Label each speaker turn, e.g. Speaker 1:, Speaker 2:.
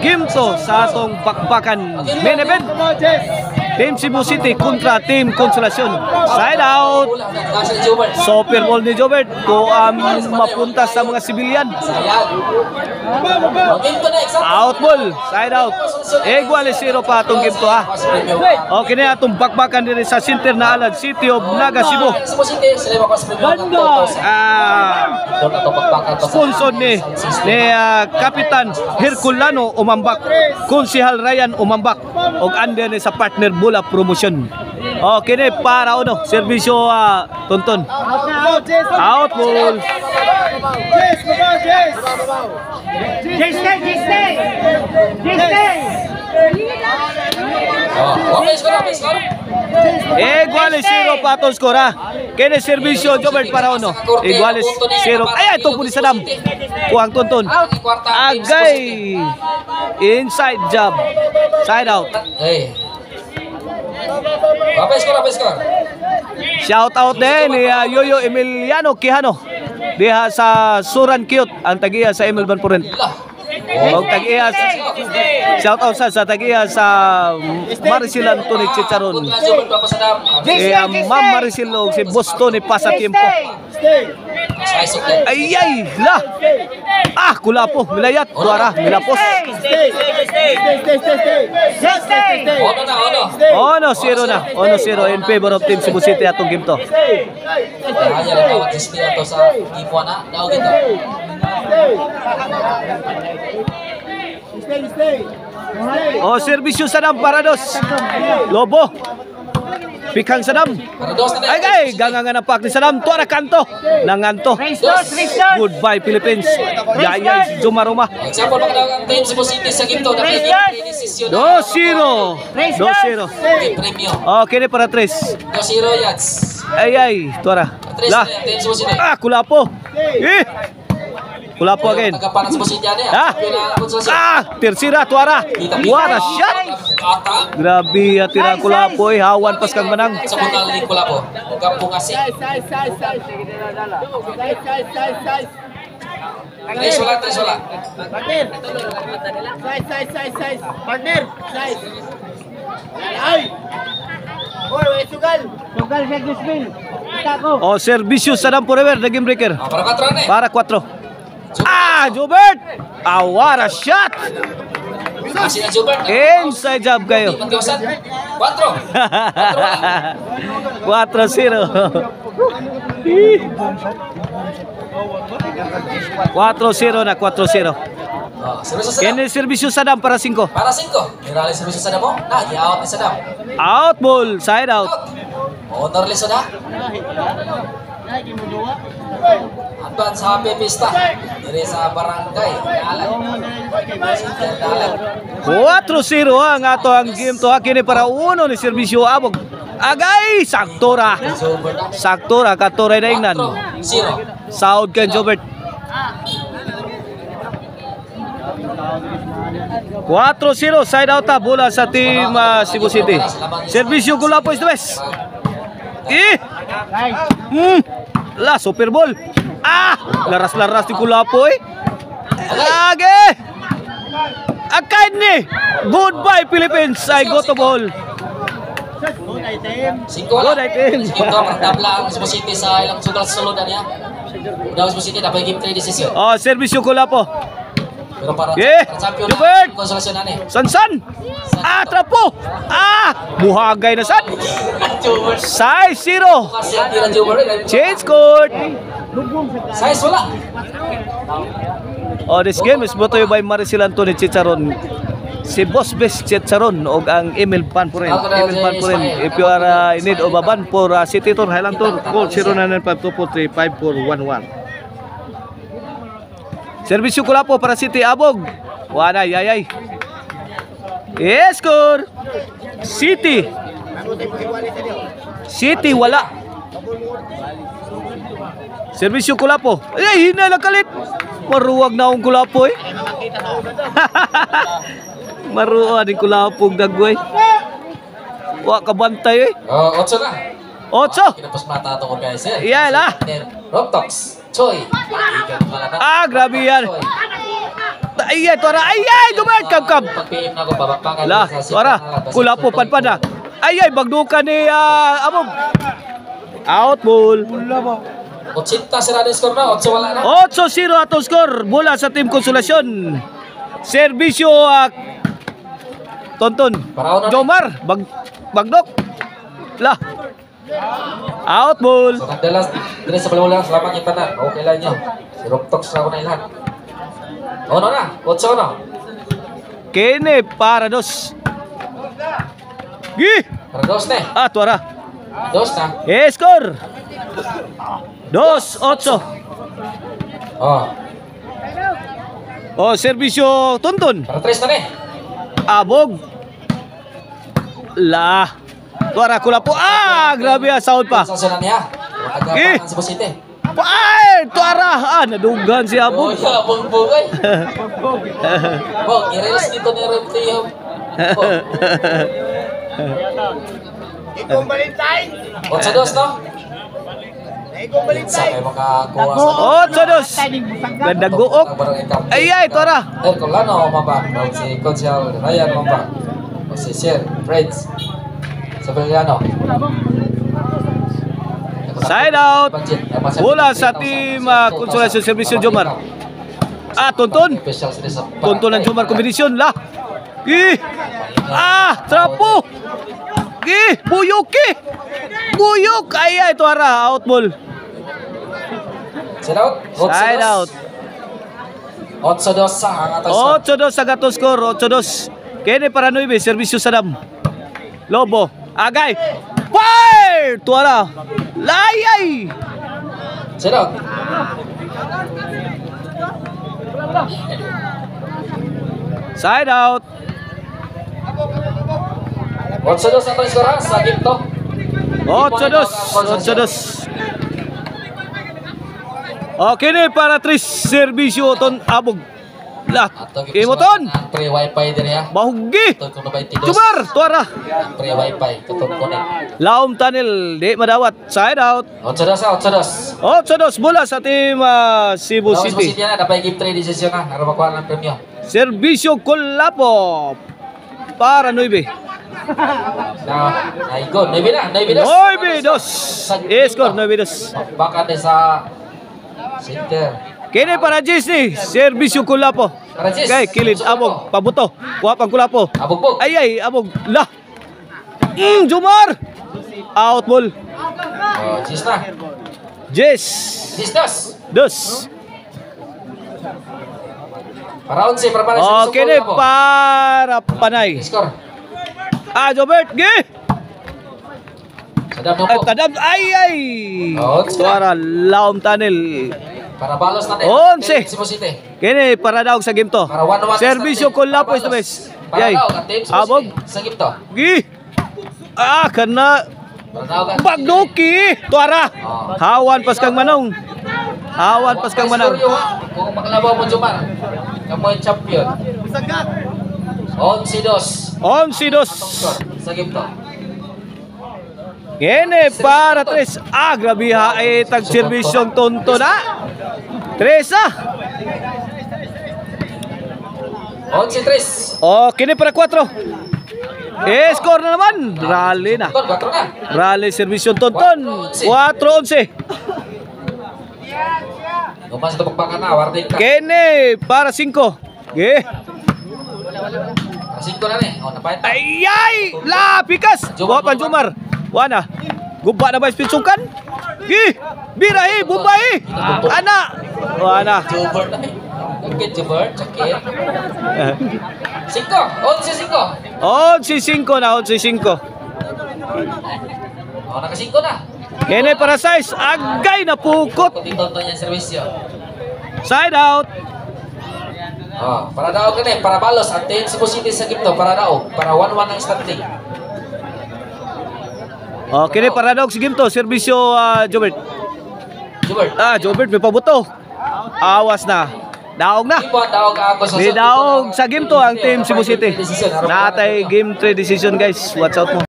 Speaker 1: Gimto sa atong bakbakan main event. Team Cebu City kontra Team Consolacion. Side out. Super ball ni Jobert. Mapunta sa mga sibilyan. Out ball. Side out. Igual 0 pa atong Gimto ha. Okay na atong bakbakan din sa center na alad City of Naga Cebu. Sponsor ni Kapitan Herculano umambak, Konsehal Ryan umambak og under ni sa partner Bula Promotion. Okay ni para uno serbisyo Tonton. Out ball. Iguales 0 pa atong skor ha. Kini serbisyo Jobert para uno. Iguales 0. Ay itong pulis Sadam. Kuang Tonton. Agay. Inside job. Side out. Shout out din ni Yoyo Emiliano Quijano diha sa Suran Cute ang tagiya sa Emil Banpuren. Og tagiya shout out sa tagiya sa Maricel Antony Chicharon. Ma'am Maricel og si Boston ni Pasatiempo. Ay lah. Kulapo milayat duara milapos. Ono 0 na. Ono 0 in favor of Team Cebu City atong game to. Serbisyo Sadam Parados. Lobo. Pikang Sadam. Ay, gangangan ang pak ni Sadam. Tuara kanto. Nanganto. Goodbye Philippines. Yayay Jumaruma. 2-0. 2-0. Okay na para 3.
Speaker 2: 2-0 Yats.
Speaker 1: Ay, tuara. Lah. Kulapo. Kulapo again. Tersira tuara. What a shot. Grabe atira Kulapo hawan pas kang menang.
Speaker 2: Sebentar ni Kulapo. Kampung asing. Tresola. Partner. Partner. Ay. Boy, sugal sa Gusmin.
Speaker 1: Serbisyo Sadam forever the game breaker. Para 4. Jobert. What a shot. Inside job kayo.
Speaker 2: 4-0
Speaker 1: na 4-0. Kini serbisyo Sadam para 5.
Speaker 2: Para 5. Nirali serbisyo Sadam mo. Out ni Sadam.
Speaker 1: Out ball, side out.
Speaker 2: Honor li Sadam. Advance happy pista. Diri sa barangay.
Speaker 1: 4-0 ang ato ang game to. Kini para 1 ni serbisyo Abog. Agay saktora. Saktora katoray na ingnan.
Speaker 2: 0.
Speaker 1: Saud kan Jobert. 4-0 side out bola sa team Cebu City. Serbisyo Kulapo is the best. La Super Bowl. Laras-laras di Kulapo Lagi. Akain ni. Goodbye Philippines. I go to ball.
Speaker 2: Good item. Ito ang tabla ang Cebu City sa ilang sugal sa sulod niya. Daw Cebu City dapat game 3 decision.
Speaker 1: Serbisyo Kulapo.
Speaker 2: Pero para champion
Speaker 1: Jobert.
Speaker 2: Konsolasyon na ni.
Speaker 1: Sansan. Trapo. Buhagay na sad. Size 0. Change court.
Speaker 2: Size wala.
Speaker 1: This game is brought to you by Maricel Antony Chicharon. Si Boss Best Chicharon og ang Emil Banpuren. If you are in need of a van for City Tour, Highland Tour, call 0952435411. Serbisyo Kulapo para City Abog. Wala yayay. Score. City wala. Serbisyo Kulapo. Hinala kalit. Maruwag na akong Kulapo Maruwag din Kulapo dagway. Wa kabantay
Speaker 2: 8 na.
Speaker 1: 8.
Speaker 2: Kinapos mata to ko guys.
Speaker 1: Iyalah.
Speaker 2: Rock Talks. Choy.
Speaker 1: Grabe yan. Ay, tuara. Ay, Jobert, kab.
Speaker 2: Pag-PM na ako, babakbakan.
Speaker 1: La, tuara. Kulapo, panpada. Ay, bagdukan ni Abog. Out ball.
Speaker 2: 80 sira din score na, 8 wala na.
Speaker 1: 8-0 atong score mula sa Team Konsolasyon. Serbisyo Tonton.
Speaker 2: Paraon na.
Speaker 1: Jomar, bagdok. La. Out ball.
Speaker 2: So nagdalas dire sa balawala, salamat yung tanan. Okay lang nyo. Si Rocktox na ako na ilan. Ono na, 8 na.
Speaker 1: Kene para dos. Gi.
Speaker 2: Para 2 na.
Speaker 1: Tuara.
Speaker 2: 2 na.
Speaker 1: Score. 2-8.
Speaker 2: Oh,
Speaker 1: Serbisyo Tonton.
Speaker 2: para 3 na
Speaker 1: Abog. La. Tuara kulapo. Grabe sound pa.
Speaker 2: Sa sunan niya.
Speaker 1: Eh.
Speaker 2: Agapan sa City.
Speaker 1: Ay, tuara. Nadugan si
Speaker 2: Oh,
Speaker 1: Abog.
Speaker 2: ya, bong-bongay. Bong, i-release dito ni Repti yung...
Speaker 3: Ikong Valentine!
Speaker 2: 8-2, no?
Speaker 3: Ikong
Speaker 2: Sa
Speaker 3: Valentine!
Speaker 2: kayo makakuha sa...
Speaker 1: 8-2. Ganda guok. Ay, tuara.
Speaker 2: Colano, mabak. Si Consial Ryan, mabak. Si Sir, Friends. Sa Beliano.
Speaker 1: Side out. Bola sa Team Konsolasyon Serbisyo Jomar. Tonton. Tonton ng Jomar kombinasyon. La. Trapo. Buyok. Buyok. Ay, tuara. Out ball.
Speaker 2: Side out.
Speaker 1: Side out.
Speaker 2: 8-2 sa hangatas.
Speaker 1: 8-2 sa gato score. 8-2. Kene para 9. Serbisyo Sadam. Lobo. Agay. Fire! Tuara. Layay.
Speaker 2: Side out.
Speaker 1: Side out.
Speaker 2: 8-2 ang skor ha sa game to.
Speaker 1: 8-2. Okay ni para 3 serbisyo ton Abog. Lah. Imoton.
Speaker 2: Pre-wifi din ya.
Speaker 1: Bahugi.
Speaker 2: Ito kung nabay tidos.
Speaker 1: Jumar, tuara.
Speaker 2: Pre-wifi. Katong connect.
Speaker 1: Laom tunnel, di madawat. Side out.
Speaker 2: 8-2.
Speaker 1: 8-2 bola sa Team Cebu
Speaker 2: Tapos
Speaker 1: City.
Speaker 2: City na, dapat game 3 decision na. Para makuha ng premyo.
Speaker 1: Serbisyo Kulapo para 9.
Speaker 2: Ay, go. 9 na.
Speaker 1: 9-2. Score 9-2.
Speaker 2: Baka din sa center.
Speaker 1: Kini para Disney, serbisyo Kulapo.
Speaker 2: Para Jis.
Speaker 1: Kay kilid Abog, pabuto. Kuha pang Kulapo.
Speaker 2: Abugbog.
Speaker 1: Ay, Abog. Lah. Jumar. Out ball.
Speaker 2: Jis na.
Speaker 1: Jess.
Speaker 2: Jis das.
Speaker 1: Dos.
Speaker 2: Para 11. Para para
Speaker 1: Okay ni para Panay.
Speaker 2: Score.
Speaker 1: Jobert. Gi.
Speaker 2: Sadam na po.
Speaker 1: Tadam. Ay. Suara Laom Tunnel.
Speaker 2: Para balos na din.
Speaker 1: 11.
Speaker 2: Cebu City.
Speaker 1: Kini para daw sa game to.
Speaker 2: Para 1-1.
Speaker 1: Serbisyo Kulapo is the best.
Speaker 2: Para
Speaker 1: Yay.
Speaker 2: daw ang team Cebu
Speaker 1: Abog.
Speaker 2: City. Sa game to.
Speaker 1: Gi. Kana
Speaker 2: Para daw ang
Speaker 1: Bagdoki. Tuara. Hawan pas kang manong. Hawan pas kang manong.
Speaker 2: Kung maklabaw mo Jumar. Kamu yung champion. 11-2.
Speaker 1: 11-2.
Speaker 2: Sa game to.
Speaker 1: Kene para 3. Grabe ha tag serbisyong tonto na. 3
Speaker 2: 11-3.
Speaker 1: kini para 4. Score na naman. Rally na.
Speaker 2: 4 na.
Speaker 1: Rally serbisyong tonton. 4-11.
Speaker 2: Lumas ito pagpakan na. Warning ka.
Speaker 1: Kene para 5. Ge.
Speaker 2: 5 na ni. Napahit na.
Speaker 1: Ay! La pikas. Kuha pa Jumar. Wana. Guba na ba ispinsukan? Gi. Birahi, bumbay. Ana. Wana.
Speaker 2: Jubert na eh. Sakit Jubert. Sakit. 5. 11-5.
Speaker 1: 11-5 na. 11-5.
Speaker 2: Naka-5 na.
Speaker 1: Kene para size. Agay na pukot.
Speaker 2: Kung dito niya servisyo.
Speaker 1: Side out.
Speaker 2: Para daw ka na para balos. Ang team Cebu City sa game to. Para daw. Para 1-1 ang standing.
Speaker 1: Kini para daw sa game to. Serbisyo Jobert.
Speaker 2: Jubert.
Speaker 1: Jobert may pabuto. Awas na. Daog na.
Speaker 2: Daog ako sa
Speaker 1: May daog sa game to ang team Cebu City. Natay game 3 decision guys. Watch out mo.